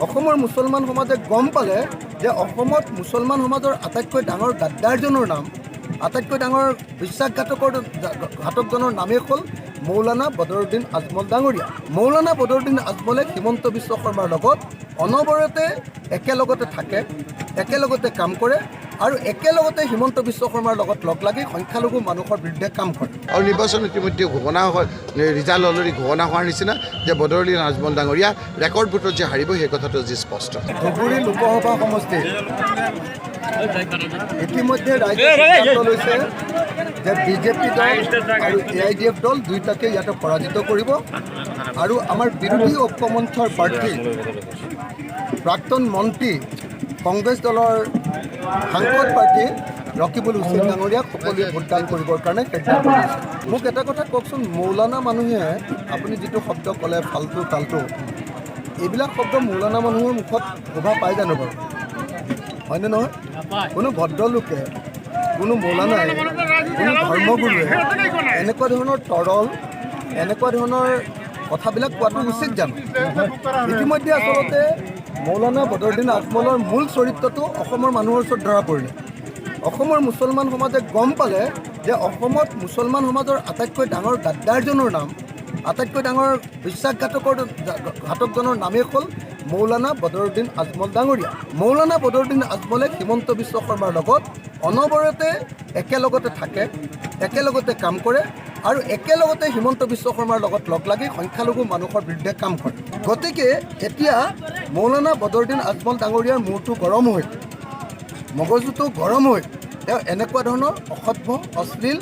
অসমৰ মুছলমান সমাজে গম পালে যে অসমত মুছলমান সমাজৰ আটাইতকৈ ডাঙৰ গাদ্দাৰজনৰ নাম, আটাইতকৈ ডাঙৰ বিশ্বাসঘাতকজনৰ নামেই হ'ল মৌলানা বদৰুদ্দিন আজমল ডাঙৰীয়া। মৌলানা বদৰুদ্দিন আজমলে হিমন্ত বিশ্ব শৰ্মাৰ লগত অনবৰতে একেলগতে থাকে, একেলগতে কাম কৰে আৰু একেলগতে হিমন্ত বিশ্ব শৰ্মাৰ লগত লগ লাগি সংখ্যালঘু মানুহৰ বিৰুদ্ধে কাম কৰে। আৰু নিৰ্বাচন ইতিমধ্যে ঘোষণা হয়, ৰিজাল্ট অলৰেডি ঘোষণা হোৱাৰ নিচিনা যে বদৰুদ্দিন আজমল ডাঙৰীয়া ৰেকৰ্ড ভোটত যে হাৰিব সেই কথাটো আজি স্পষ্ট। ধুবুৰী লোকসভা সমষ্টি ইতিমধ্যে ৰাজ্যে সিদ্ধান্ত লৈছে যে বিজেপি দল আৰু AIDF দল দুয়োটাকে ইয়াতে পৰাজিত কৰিব আৰু আমাৰ বিৰোধী ঐক্যমঞ্চৰ প্ৰাৰ্থী প্ৰাক্তন মন্ত্ৰী কংগ্ৰেছ দলৰ সাংসদ প্ৰাৰ্থী ৰকিবুল হুছেইন ডাঙৰীয়াক সকলোৱে ভোটদান কৰিবৰ কাৰণে সিদ্ধান্ত লৈছে। মোক এটা কথা কওকচোন, মৌলানা মানুহে আপুনি যিটো শব্দ ক'লে ফাল্টু তাল্টু, এইবিলাক শব্দ মৌলানা মানুহৰ মুখত শোভা পায় জানো বাৰু? হয়নে নহয়? কোনো ভদ্ৰলোকে, কোনো মৌলানাই, কোনো ধৰ্মগুৰুৱে এনেকুৱা ধৰণৰ তৰল, এনেকুৱা ধৰণৰ কথাবিলাক কোৱাটো উচিত জানো? ইতিমধ্যে আচলতে মৌলানা বদৰুদ্দিন আজমলৰ মূল চৰিত্ৰটো অসমৰ মানুহৰ ওচৰত ধৰা পৰিলে। অসমৰ মুছলমান সমাজে গম পালে যে অসমত মুছলমান সমাজৰ আটাইতকৈ ডাঙৰ গাদ্দাৰজনৰ নাম, আটাইতকৈ ডাঙৰ বিশ্বাসঘাতকজনৰ নামেই হ'ল মৌলানা বদৰুদ্দিন আজমল ডাঙৰীয়া। মৌলানা বদৰুদ্দিন আজমলে হিমন্ত বিশ্ব শৰ্মাৰ লগত অনবৰতে একেলগতে থাকে, একেলগতে কাম কৰে আৰু একেলগতে হিমন্ত বিশ্ব শৰ্মাৰ লগত লগ লাগি সংখ্যালঘু মানুহৰ বিৰুদ্ধে কাম কৰে। গতিকে এতিয়া মৌলানা বদৰুদ্দিন আজমল ডাঙৰীয়াৰ মূৰটো গৰম হৈ, মগজুটো গৰম হৈ তেওঁ এনেকুৱা ধৰণৰ অসভ্য, অশ্লীল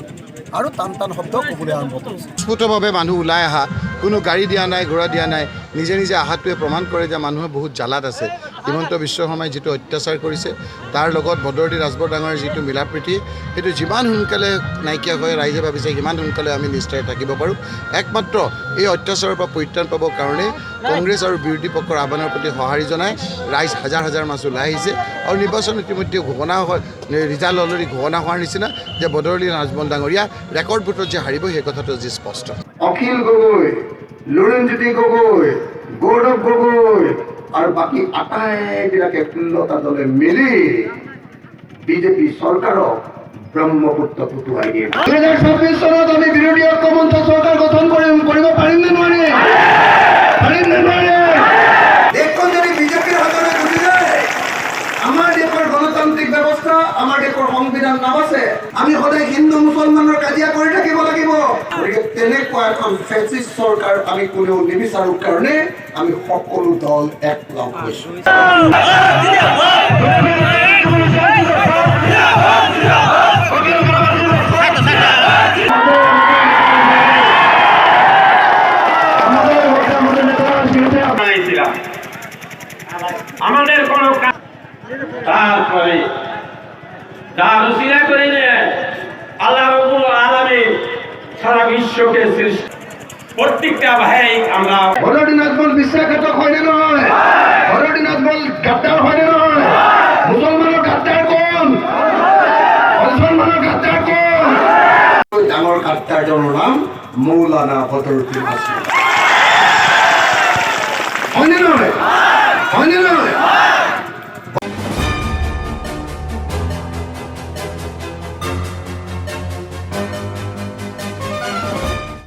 আৰু টান টান শব্দ ক'বলৈ আৰম্ভ কৰিছে। স্ফুটভাৱে মানুহ ওলাই অহা, কোনো গাড়ী দিয়া নাই, ঘোঁৰা দিয়া নাই, নিজে নিজে অহাটোৱে প্ৰমাণ কৰে যে মানুহে বহুত জ্বালাত আছে। হিমন্ত বিশ্ব শৰ্মাই যিটো অত্যাচাৰ কৰিছে, তাৰ লগত বদৰুদ্দিন আজমল ডাঙৰীয়াৰ যিটো মিলাপ্ৰীতি, সেইটো যিমান সোনকালে নাইকিয়া হয় ৰাইজে ভাবিছে সিমান সোনকালে আমি নিষ্ঠাৰে থাকিব পাৰোঁ। একমাত্ৰ এই অত্যাচাৰৰ পৰা পৰিত্ৰাণ পাবৰ কাৰণে কংগ্ৰেছ আৰু বিৰোধী পক্ষৰ আহ্বানৰ প্ৰতি সঁহাৰি জনাই ৰাইজ হাজাৰ হাজাৰ মানুহ ওলাই আহিছে। আৰু নিৰ্বাচন ইতিমধ্যে ঘোষণা হয়, ৰিজাল্ট অলৰেডি ঘোষণা হোৱাৰ নিচিনা যে বদৰুদ্দিন আজমল ডাঙৰীয়া ৰেকৰ্ড ভোটত যে হাৰিব সেই কথাটো আজি স্পষ্ট। অখিল গগৈ, লুৰিণজ্যোতি গগৈ, গৌৰৱ গগৈ আৰু বাকী আটাইবিলাকে 16টা দলে মিলি বিজেপি চৰকাৰক ব্ৰহ্মপুত্ৰ ফুটুৱাই দিয়ে। 2026 চনত আমি বিৰোধী ঐক্যমঞ্চ চৰকাৰ গঠন কৰিব পাৰিম নে নোৱাৰিম? পাৰিম নে নোৱাৰিম? দেশখন যদি বিজেপিৰ হাতলৈ গুচি যায়, আমাৰ দেশৰ গণতান্ত্ৰিক ব্যৱস্থা, আমাৰ দেশৰ সংবিধান নাবাচে। আমি সদায় হিন্দু মুছলমানৰ কাজিয়া কৰি থাকিব লাগিব। গতিকে তেনেকুৱা এখন ফেচিষ্ট চৰকাৰ আমি কোনেও নিবিচাৰোঁ কাৰণে আমি সকলো দল একলগ হৈছোঁ। আমাদের কোনো তারপরে যার উসিলা করে নিয়ে আল্লাহ রাব্বুল আলামিন সারা বিশ্বকে সৃষ্টি প্রত্যেকটা ভাই আমরা বদরুদ্দিন আজমল বিশ্বাসঘাতক হয় নে নহয়? বদরুদ্দিন আজমল গাদ্দার হয় নে নহয়? মুছলমানৰ গাদ্দাৰ কোন? মুছলমানৰ গাদ্দাৰ কোন? ডাঙৰ গাদ্দাৰজনৰ নাম মৌলানা বদৰুদ্দিন আজমল। হয় নে নহয়? হয় নে নহয়?